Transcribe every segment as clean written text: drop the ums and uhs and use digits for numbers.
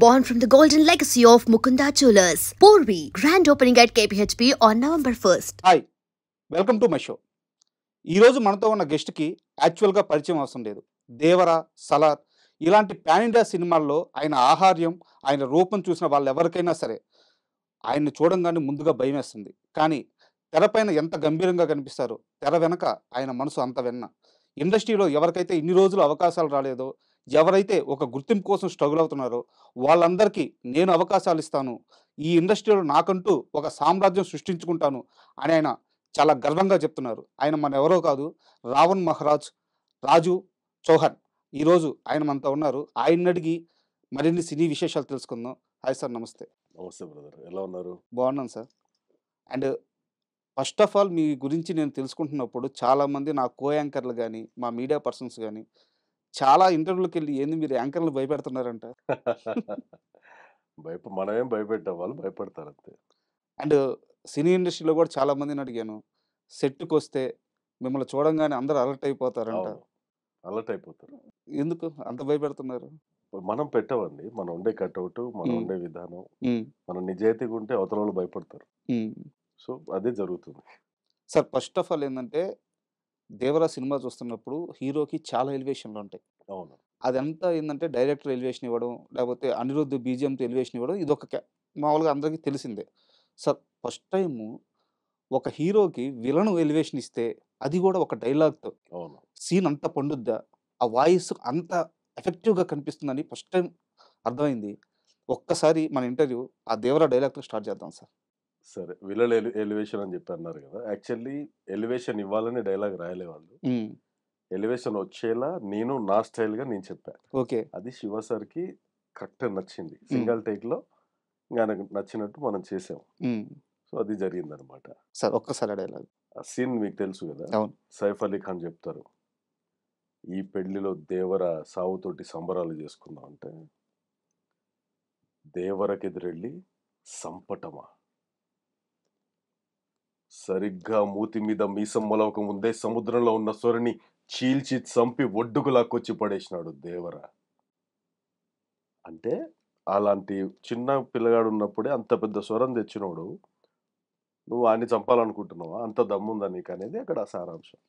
Born from the golden legacy of Mukunda Jewelers, Porvi, grand opening at KPHP on November 1st. Hi, welcome to my show. ఈరోజు మనతో ఉన్న గెస్ట్కి యాక్చువల్గా పరిచయం అవసరం లేదు. దేవర, సలార్ ఇలాంటి పాన్ ఇండియా సినిమాల్లో ఆయన ఆహార్యం, ఆయన రూపం చూసిన వాళ్ళు ఎవరికైనా సరే ఆయన్ని చూడంగానే ముందుగా భయం వేస్తుంది. కానీ తెరపైన ఎంత గంభీరంగా కనిపిస్తారో తెర వెనక ఆయన మనసు అంత వెన్న. ఇండస్ట్రీలో ఎవరికైతే ఇన్ని రోజులు అవకాశాలు రాలేదో, ఎవరైతే ఒక గుర్తింపు కోసం స్ట్రగుల్ అవుతున్నారో వాళ్ళందరికీ నేను అవకాశాలు ఇస్తాను, ఈ ఇండస్ట్రీలో నాకంటూ ఒక సామ్రాజ్యం సృష్టించుకుంటాను అని ఆయన చాలా గర్వంగా చెప్తున్నారు. ఆయన మన ఎవరో కాదు, రావణ్ మహారాజ్ రాజు చౌహాన్. ఈరోజు ఆయన మనతో ఉన్నారు. ఆయన అడిగి మరిన్ని సినీ విశేషాలు తెలుసుకుందాం. హాయ్ సార్, నమస్తే. నమస్తే బ్రదర్, ఎలా ఉన్నారు? బాగున్నాను sir. And first of all మీ గురించి నేను తెలుసుకుంటున్నప్పుడు చాలామంది నా కో యాంకర్లు కానీ మా మీడియా పర్సన్స్ కానీ చాలా ఇంటర్వ్యూలకు వెళ్ళి ఏంది మీరు యాంకర్లు భయపెడుతున్నారంట. మనమేం భయపెట్టాం, వాళ్ళు భయపడతారు అంతే. అండ్ సినీ ఇండస్ట్రీలో కూడా చాలా మందిని అడిగాను, సెట్కి వస్తే మిమ్మల్ని చూడంగానే అందరూ అలర్ట్ అయిపోతారంట. అలర్ట్ అయిపోతారు. ఎందుకు అంత భయపెడుతున్నారు? మనం పెట్టవండి, మనం ఉండే కట్అవుట్, మనం ఉండే విధానం, మనం నిజాయితీగా ఉంటే అవతల వాళ్ళు భయపడతారు. సో అదే జరుగుతుంది సార్. ఫస్ట్ ఆఫ్ ఆల్ ఏంటంటే దేవరా సినిమా చూస్తున్నప్పుడు హీరోకి చాలా ఎలివేషన్లు ఉంటాయి. అవును, అదంతా ఏంటంటే డైరెక్టర్ ఎలివేషన్ ఇవ్వడం, లేకపోతే అనిరుద్ధ్ బీజిఎంతో ఎలివేషన్ ఇవ్వడం, ఇదొక మామూలుగా అందరికీ తెలిసిందే. సార్ ఫస్ట్ టైము ఒక హీరోకి విలను ఎలివేషన్ ఇస్తే అది కూడా ఒక డైలాగ్తో అవును. సీన్ అంత పండుద్దా, ఆ వాయిస్ అంత ఎఫెక్టివ్గా కనిపిస్తుందని ఫస్ట్ టైం అర్థమైంది. ఒక్కసారి మన ఇంటర్వ్యూ ఆ దేవరా డైలాగ్తో స్టార్ట్ చేద్దాం సార్. సరే, విలల్ ఎలివేషన్ అని చెప్పి అన్నారు కదా. యాక్చువల్లీ ఎలివేషన్ ఇవ్వాలని డైలాగ్ రాయలే వాళ్ళు. ఎలివేషన్ వచ్చేలా నేను నా స్టైల్గా నేను చెప్పాను. ఓకే, అది శివ సార్కి కరెక్ట్గా నచ్చింది. సింగిల్ టేక్లో ఆయనకు నచ్చినట్టు మనం చేసాం. సో అది జరిగింది అనమాట. సార్ ఒక్కసారి డైలాగ్. ఆ సీన్ మీకు తెలుసు కదా. అవును. సైఫ్ అలీ ఖాన్ చెప్తారు, ఈ పెళ్లిలో దేవర సావుతోటి సంబరాలు చేసుకుందాం అంటే, దేవరకెదురెళ్ళి సంపటమా, సరిగ్గా మూతి మీద మీసం మొలవక ముందే సముద్రంలో ఉన్న సొరని చీల్చి చంపి ఒడ్డుకు లాక్కొచ్చి పడేసినాడు దేవర. అంటే అలాంటి చిన్న పిల్లగాడు ఉన్నప్పుడే అంత పెద్ద స్వరం తెచ్చినోడు, నువ్వు ఆయన్ని చంపాలనుకుంటున్నావా, అంత దమ్ముందా నీకు అనేది అక్కడ సారాంశం.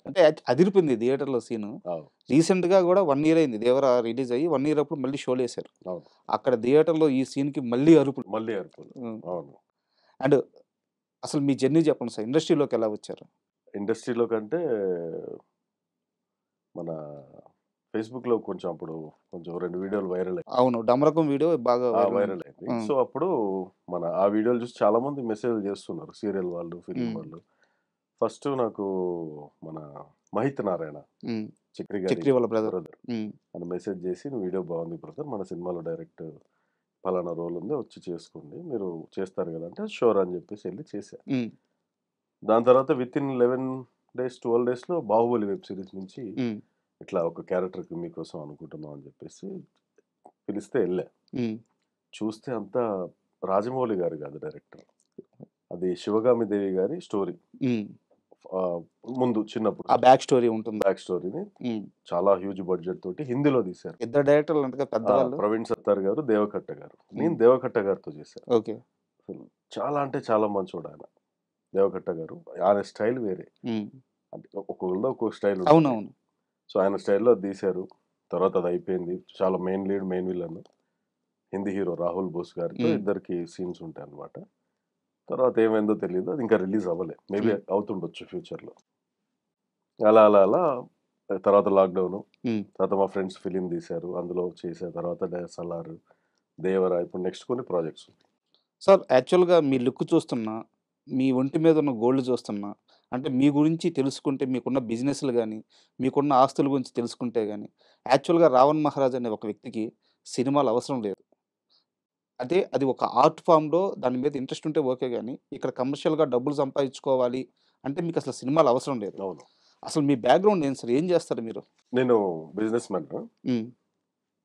అంటే అదిరిపోయింది థియేటర్లో సీను. రీసెంట్ గా కూడా 1 year అయింది దేవర రిలీజ్ అయ్యి. 1 year అప్పుడు మళ్ళీ షోలు వేశారు. అక్కడ థియేటర్లో ఈ సీన్ కి మళ్ళీ అరుపులు. అవును. అండ్ అసలు మీ జర్నీ చెప్పండి సార్, ఇండస్ట్రీలోకి ఎలా వచ్చారు? ఇండస్ట్రీలో కంటే మన ఫేస్బుక్ లో కొంచెం 2 వీడియోలు వైరల్ అయ్యాయి. అవును, డమరకం వీడియో బాగా వైరల్ అయింది. సో అప్పుడు మన ఆ వీడియోలు చూసి చాలా మంది మెసేజ్ చేస్తున్నారు, సీరియల్ వాళ్ళు, ఫిలిం వాళ్ళు. ఫస్ట్ నాకు మన మహిత్ నారాయణ చక్రి వాళ్ళ బ్రదర్ అని మెసేజ్ చేసి, నువ్వు వీడియో బాగుంది బ్రదర్, మన సినిమాలో డైరెక్ట్ ఫలానా రోల్ ఉంది, వచ్చి చేసుకోండి, మీరు చేస్తారు కదా అంటే షూర్ అని చెప్పేసి వెళ్ళి చేశాను. దాని తర్వాత విత్ ఇన్ 11 days 12 daysలో బాహుబలి వెబ్ సిరీస్ నుంచి ఇట్లా ఒక క్యారెక్టర్కి మీకోసం అనుకుంటున్నాం అని చెప్పేసి పిలిస్తే వెళ్ళా. చూస్తే అంతా రాజమౌళి గారు కాదు డైరెక్టర్, అది శివగామి దేవి గారి స్టోరీ. ముందు చిన్నప్పుడు బ్యాక్ స్టోరీ ఉంటుంది. బ్యాక్ స్టోరీని చాలా హ్యూజ్ బడ్జెట్ తోటి హిందీలో తీశారు. ఇద్దరు డైరెక్టర్లు అంటే పెద్దవాళ్ళు, ప్రవీణ్ సత్తార్ గారు, దేవకట్ట గారు. నేను దేవకట్ట గారితో చేశాను. ఓకే. చాలా అంటే చాలా మంచోడు ఆయన దేవకట్ట గారు. ఆయన స్టైల్ వేరే, అంటే ఒక్కొక్కరిలో ఒక్కొక్క స్టైల్. అవునవును. సో ఆయన స్టైల్లో అది తీశారు. తర్వాత అది అయిపోయింది. చాలా main villain Hindi hero Rahul Bose గారితో ఇద్దరికి సీన్స్ ఉంటాయి అన్నమాట. తర్వాత ఏమైందో తెలియదు, అది ఇంకా రిలీజ్ అవ్వలే. మేబీ అవుతుండొచ్చు ఫ్యూచర్లో. అలా అలా అలా తర్వాత లాక్డౌన్, తర్వాత మా ఫ్రెండ్స్ ఫిలిం తీశారు, అందులో చేసే తర్వాత సలార్, దేవరా, ఇప్పుడు నెక్స్ట్ కొన్ని ప్రాజెక్ట్స్. సార్ యాక్చువల్గా మీ లుక్ చూస్తున్నా, మీ ఒంటి మీద ఉన్న గోల్డ్ చూస్తున్నా, అంటే మీ గురించి తెలుసుకుంటే, మీకున్న బిజినెస్లు కానీ, మీకున్న ఆస్తుల గురించి తెలుసుకుంటే కానీ, యాక్చువల్గా రావణ్ మహారాజ్ అనే ఒక వ్యక్తికి సినిమాలు అవసరం లేదు. అంటే అది ఒక ఆర్ట్ ఫామ్లో దాని మీద ఇంట్రెస్ట్ ఉంటే ఓకే, కానీ ఇక్కడ కమర్షియల్గా డబ్బులు సంపాదించుకోవాలి అంటే మీకు అసలు సినిమాలు అవసరం లేదు. అవును. అసలు మీ బ్యాక్గ్రౌండ్ ఏం సార్, ఏం చేస్తారు మీరు? నేను business man,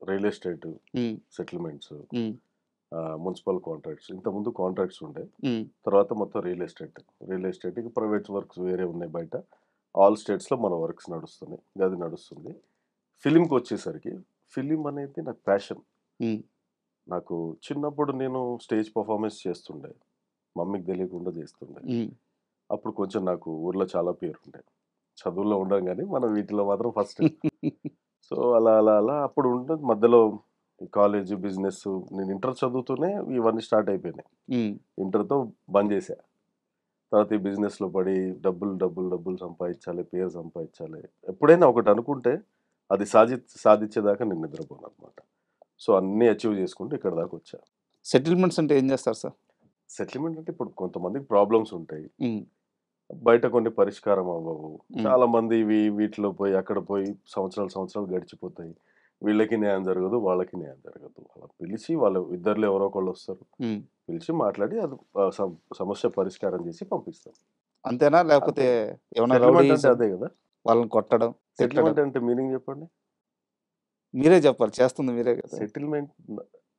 real estate, settlements, municipal contracts. ఇంతకుముందు కాంట్రాక్ట్స్ ఉండే, తర్వాత మొత్తం రియల్ ఎస్టేట్కి ప్రైవేట్ వర్క్స్ వేరే ఉన్నాయి బయట. ఆల్ స్టేట్స్లో మన వర్క్స్ నడుస్తున్నాయి, అది నడుస్తుంది. ఫిలింకి వచ్చేసరికి ఫిలిం అనేది నాకు ప్యాషన్. నాకు చిన్నప్పుడు నేను స్టేజ్ పర్ఫార్మెన్స్ చేస్తుండే. మమ్మీకి తెలియకుండా చేస్తుండే. అప్పుడు కొంచెం నాకు ఊర్లో చాలా పేరుండే. చదువుల్లో ఉండం గానీ, మనం వీటిలో మాత్రం ఫస్ట్. సో, అలా, అలా, అలా అప్పుడు ఉంటది మధ్యలో ఈ కాలేజు, బిజినెస్సు నేను ఇంటర్ చదువుతూనే ఇవన్నీ స్టార్ట్ అయిపోయినాయి. ఇంటర్‌తో బంద్ చేశా. తర్వాత ఈ బిజినెస్‌లో పడి డబ్బులు, డబ్బులు, డబ్బులు సంపాదించాలి, పేరు సంపాదించాలి. ఎప్పుడైనా ఒకటి అనుకుంటే అది సాధించేదాకా నేను నిద్రపోననమాట. సో, అన్నీ అచీవ్ చేసుకుంటూ ఇక్కడి దాకొచ్చా. సెటిల్మెంట్స్ అంటే ఏం చేస్తారు సార్? సెటిల్మెంట్ అంటే ఇప్పుడు కొంతమందికి ప్రాబ్లమ్స్ ఉంటాయి. హ్మ్. బయట కొన్ని పరిష్కారం అవ్వవు. హ్మ్. చాలామంది వీటిలో పోయి, అక్కడ పోయి సంవత్సరాలు, సంవత్సరాలు గడిచిపోతాయి. వీళ్ళకి న్యాయం జరగదు, వాళ్ళకి న్యాయం జరగదు. అలా పిలిచి వాళ్ళు ఇద్దరిలో ఎవరో ఒకళ్ళొస్తారు. హ్మ్. పిలిచి మాట్లాడి అది సమస్య పరిష్కారం చేసి పంపిస్తాం. అంతేనా? లేకపోతే అంతే. ఏమన్నా సెటిల్మెంట్ అంటే రౌడీయిజం అదే గదా! వాళ్ళని కొట్టడం, తిట్టడం? సెటిల్మెంట్ అంటే మీనింగ్ చెప్పండి? మీరే చెప్పాలి. చేస్తుంది మీరే కదా! సెటిల్మెంట్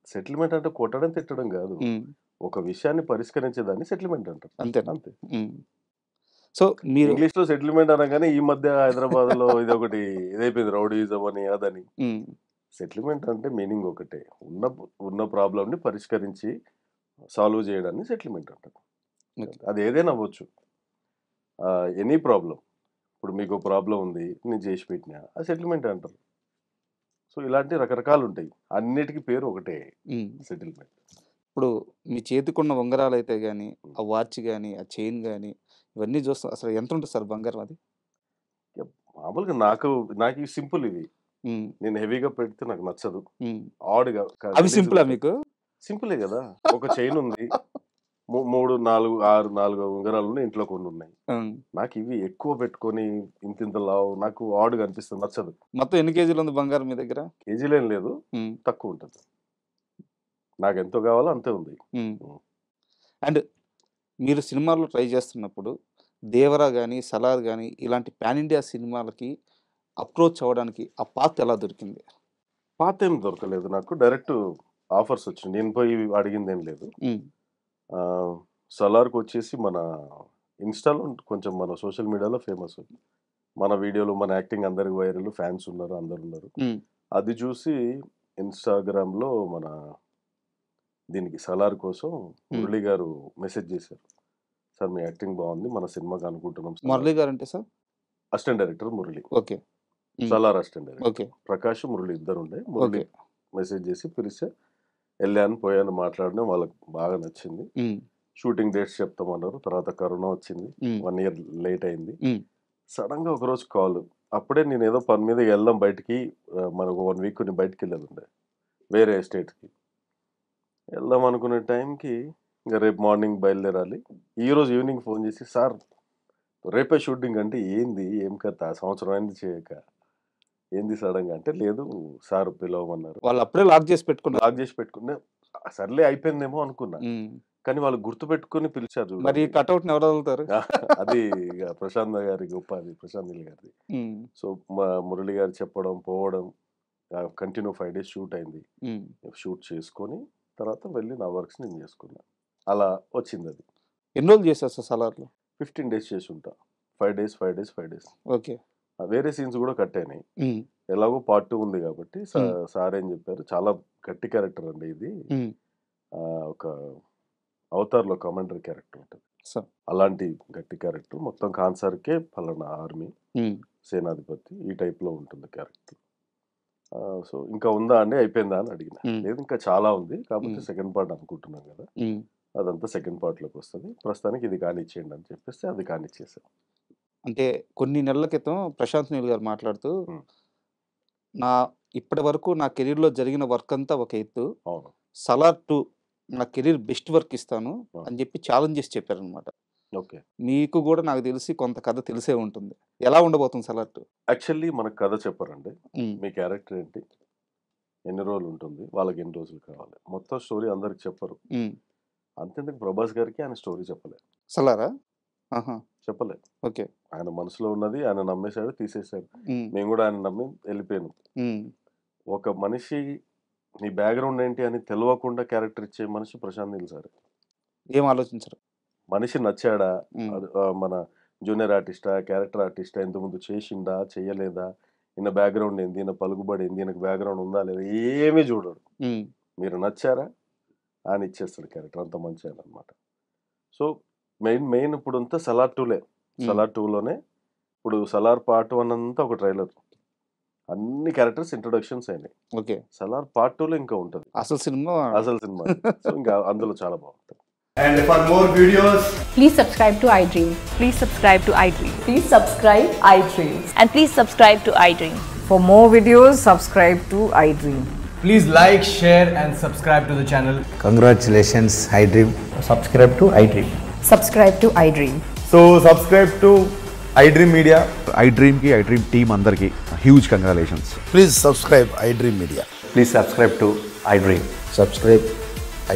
సెటిల్మెంట్ అంటే కొట్టడం, తిట్టడం గాదు. హ్మ్. ఒక విషయాన్ని పరిష్కరించేదాన్ని సెటిల్మెంట్ అంటారు. అంతేనా? అంతే. హ్మ్. సో, మీరు ఇంగ్లీష్‌లో సెటిల్మెంట్ అనగానే ఈ మధ్య హైదరాబాద్‌లో ఇదొకటి ఇదైపోయింది రౌడీయిజం అని, అదని. హ్మ్. సెటిల్మెంట్ అంటే మీనింగ్ ఒకటే. ఉన్న ప్రాబ్లమ్‌ని పరిష్కరించి సాల్వ్ చేయడాన్ని సెటిల్మెంట్ అంటారు. ఓకే. అది ఏదైనా అవ్వచ్చు. Any problem. ఇప్పుడు మీకో ప్రాబ్లమ్ ఉంది. నేను చేసి పెట్టినా. అది సెటిల్మెంట్ అంటారు. సో, ఇలాంటి రకరకాలుంటాయి. అన్నిటికి పేరు ఒకటే హ్మ్. సెటిల్మెంట్. ఇప్పుడు మీ చేతికున్న ఉంగరాలైతే గాని, హ్మ్. ఆ వాచ్ గాని, ఆ చైన్ గాని ఇవన్నీ చూస్తాం. అసలు ఎంతుంటది సార్ బంగారం అది? మామూలుగా నాకు ఇవి సింపుల్ ఇవి. హ్మ్. నేను హెవీగా పెడితే నాకు నచ్చదు. హ్మ్. ఆడ్‌గా అవి గలీజ్‌గా సింపులా ఉంటాయి. మీకు? సింపులే గదా! ఒక చైన్ ఉంది. 3, 4, 6, 4 ఉంగరాలున్నాయి. ఇంట్లో కొన్నున్నాయి. హ్మ్. నాకివి ఎక్కువ పెట్టుకొని ఇంతింత లావు నాకు ఆడ్‌గా అనిపిస్తది. నచ్చదు. మొత్తం ఎన్ని కేజీలుంది బంగారం మీ దగ్గర? కేజీలేం లేదు. హ్మ్. తక్కువుంటది. నాకెంత కావాలో అంతే ఉంది. హ్మ్. హ్మ్. అండ్ మీరు సినిమాల్లో ట్రై చేస్తున్నప్పుడు 'దేవరా' గాని, 'సలార్' గాని ఇలాంటి పాన్ ఇండియా సినిమాలకి అప్రోచ్ అవ్వడానికి ఆ పాత్ ఎలా దొరికింది? పాతేం దొరకలేదు నాకు. డైరెక్ట్ ఆఫర్స్ వచ్చినియి. నేను పోయి అడిగిందేం లేదు. హ్మ్. ఆహ్, 'సలార్‌కొచ్చేసి మన ఇన్‌స్టాలో కొంచెం మన సోషల్ మీడియాలో ఫేమస్. మన వీడియోలు, మన యాక్టింగ్ అందరికి వైరల్. ఫ్యాన్స్ ఉన్నారు. అందరున్నారు. హ్మ్. అది చూసి ఇన్‌స్టాగ్రామ్‌లో మన దీనికి 'సలార్' కోసం హ్మ్. మురళి గారు మెసేజ్ చేశారు. సార్ మీ యాక్టింగ్ బావుంది. మన సినిమాకి అనుకుంటున్నాం 'సలార్'. 'మురళి' గారంటే sir? Assistant director Murali. Okay. హ్మ్. 'Salaar' assistant director. Okay. Prakash, Murali ఇద్దరుండే. మురళి ఓకే. మెసేజ్ చేసి పిలిస్తే ఎళ్ళాను, పోయాను, మాట్లాడినా వాళ్ళకి బాగా నచ్చింది. హ్మ్. షూటింగ్ డేట్స్ చెప్తామన్నారు. తర్వాత కరోనా వచ్చింది. హ్మ్. 1 ఇయర్ లేట్ అయింది. హ్మ్. సడెన్‌గా ఒకరోజు కాల్. అప్పుడే నేనేదో పని మీద ఎళ్దాం బయటికి. మనకు 1 వీక్ నేను బయటికెళ్ళేదుండే. వేరే స్టేట్‌కి. ఎళ్దాం అనుకునే టైంకి ఇంక రేపు మార్నింగ్ బయలుదేరాలి. ఈరోజు ఈవినింగ్ ఫోన్ చేసి, "సార్ రేపే షూటింగ్" అంటే ఏంది? ఏం కథ? సంవత్సరం అయింది చేయక. ఏంది సడెన్‌గా అంటే, "లేదు సార్ పిలవమన్నారు." వాళ్ళు అప్పుడే లాక్ చేసి పెట్టుకున్నారు. లాక్ చేసి పెట్టుకున్నా. సర్లే అయిపోయిందేమో అనుకున్నా. హ్మ్. కానీ వాళ్ళు గుర్తుపెట్టుకొని పిలిచారు మరి చూడండి. కటౌట్‌ని ఎవరు వదులుతారు? అది ఇగ ప్రశాంత్ గారి గొప్ప అది. ప్రశాంత్ నీల్ గారిది. హ్మ్. సో, మా మురళి గారు చెప్పడం, పోవడం కంటిన్యూ 5 డేస్ షూట్ అయింది. హ్మ్. షూట్ చేసుకొని తర్వాత వెళ్ళి నా వర్క్స్ నేను చేసుకున్నా. అలా వచ్చిందది. ఎన్ని రోజులు చేశారు సార్ 'సలార్‌లో'? 15 డేస్ చేసుంటా. 5 డేస్, 5 డేస్, 5 డేస్. ఓకే. వేరే సీన్స్ గూడా కట్ అయినాయి. హ్మ్. ఎలాగో పార్ట్ 2 ఉంది గాబట్టి హ్మ్. సార్ ఏం జెప్పారు, చాలా గట్టి క్యారెక్టర్ అండి ఇది. హ్మ్. ఒక 'అవతార్‌లో' కమాండర్ క్యారెక్టర్ ఉంటది. సో అలాంటి గట్టి క్యారెక్టర్. మొత్తం ఖాన్ సార్‌కే పలానా ఆర్మీ, హ్మ్. సేనాధిపతి ఈ టైప్‌లో ఉంటుంది క్యారెక్టర్. సో, ఇంకా ఉందా అండి? అయిపోయిందా అని అడిగినా. హ్మ్. లేదు ఇంకా చాలా ఉంది. కాకపోతే హ్మ్. సెకండ్ పార్ట్ అనుకుంటున్నాం గదా! హ్మ్. అదంతా సెకండ్ పార్ట్‌లోకొస్తది. ప్రస్తుతానికి ఇది కానిచ్చేయండి అని చెప్పేస్తే అది కానిచ్చేసా. అంటే కొన్ని నెలల క్రితం 'ప్రశాంత్ నీల్' గారు మాట్లాడుతూ, హ్మ్. నా ఇప్పటి వరకు నా కెరీర్‌లో జరిగిన వర్క్ అంతా ఒక ఎత్తు. అవును. 'సలార్ 2' నా కెరీర్ బెస్ట్ వర్క్ ఇస్తాను అవును. అని చెప్పి ఛాలెంజ్ చేసి చెప్పారనమాట. ఓకే. మీకు గూడా నాకు తెలిసి కొంత కథ తెలిసే ఉంటుంది. ఎలా ఉండబోతుంది 'సలార్ 2'? యాక్చువల్లీ మనకు కథ చెప్పరండి. హ్మ్. మీ క్యారెక్టర్ ఏంటి? ఎన్ని రోజులుంటుంది? వాళ్ళకి ఎన్ని రోజులు కావాలి? మొత్తం స్టోరీ అందరికి చెప్పరు. హ్మ్. అంతెందుకు ప్రభాస్ గారికి ఆయన స్టోరీ చెప్పలే. 'సలారా'? ఆహా! చెప్పలే. ఓకే. ఆయన మనసులో ఉన్నది ఆయన నమ్మేసాడు, తీసేసాడు. హ్మ్. మేము గూడా ఆయన నమ్మి ఎళ్ళిపోయాను. హ్మ్. ఒక మనిషి నీ బ్యాక్‌గ్రౌండ్ ఏంటి అని తెలవకుండా క్యారెక్టర్ ఇచ్చే మనిషి ప్రశాంత్ నీల్ సారే. ఏం ఆలోచించరు. మనిషి నచ్చాడా? హ్మ్. మన జూనియర్ ఆర్టిస్టా? క్యారెక్టర్ ఆర్టిస్టా? ఇంతకుముందు చేషిండా? చెయ్యలేదా? ఈయన బ్యాక్‌గ్రౌండ్ ఏంది? ఈయన పలుకుబడి ఏంది? ఈయనకు బ్యాక్‌గ్రౌండ్ ఉందా? లేదా? ఏమీ జూడడు. హ్మ్. మీరు నచ్చారా అని ఇచ్చేస్తాడు క్యారెక్టర్, అంత మంచి ఆయన అనమాట. సో మెయిన్ ఇప్పుడు అంతా సలార్ 2లే. సలార్ 2లోనే ఇప్పుడు సలార్ పార్ట్ 1 అంతా ఒక ట్రైలర్, అన్ని క్యారెక్టర్స్ ఇంట్రొడక్షన్స్ అయినాయి. ఓకే, సలార్ పార్ట్ 2లో ఇంకా ఉంటుంది అసలు సినిమా. సో ఇంకా అందులో చాలా బాగుంటుంది. And for more videos, please subscribe to iDream. Please subscribe to iDream. Please subscribe iDream. And please subscribe to iDream. For more videos, subscribe to iDream. please like, share and subscribe to the channel. Congratulations, iDream. Subscribe to iDream. Subscribe to iDream. So subscribe to iDream Media. iDream ki iDream team andarki huge congratulations. Please subscribe iDream Media. Please subscribe to iDream. Subscribe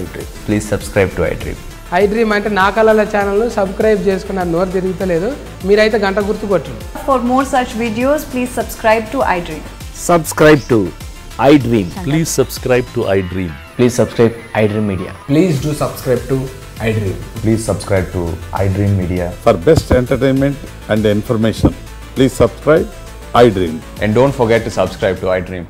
iDream. Please subscribe to iDream. iDream అంటే నా కళల ఛానల్ను subscribe చేసుకున్న నోరు తిరుగుతలేదు, మీరైతే గంట గుర్తు కొట్టండి. For more such videos, please subscribe to iDream. Subscribe to iDream. Please subscribe to iDream. Please subscribe iDream Media. Please do subscribe to iDream. Please subscribe to iDream Media. For best entertainment and information, please subscribe iDream. And don't forget to subscribe to iDream.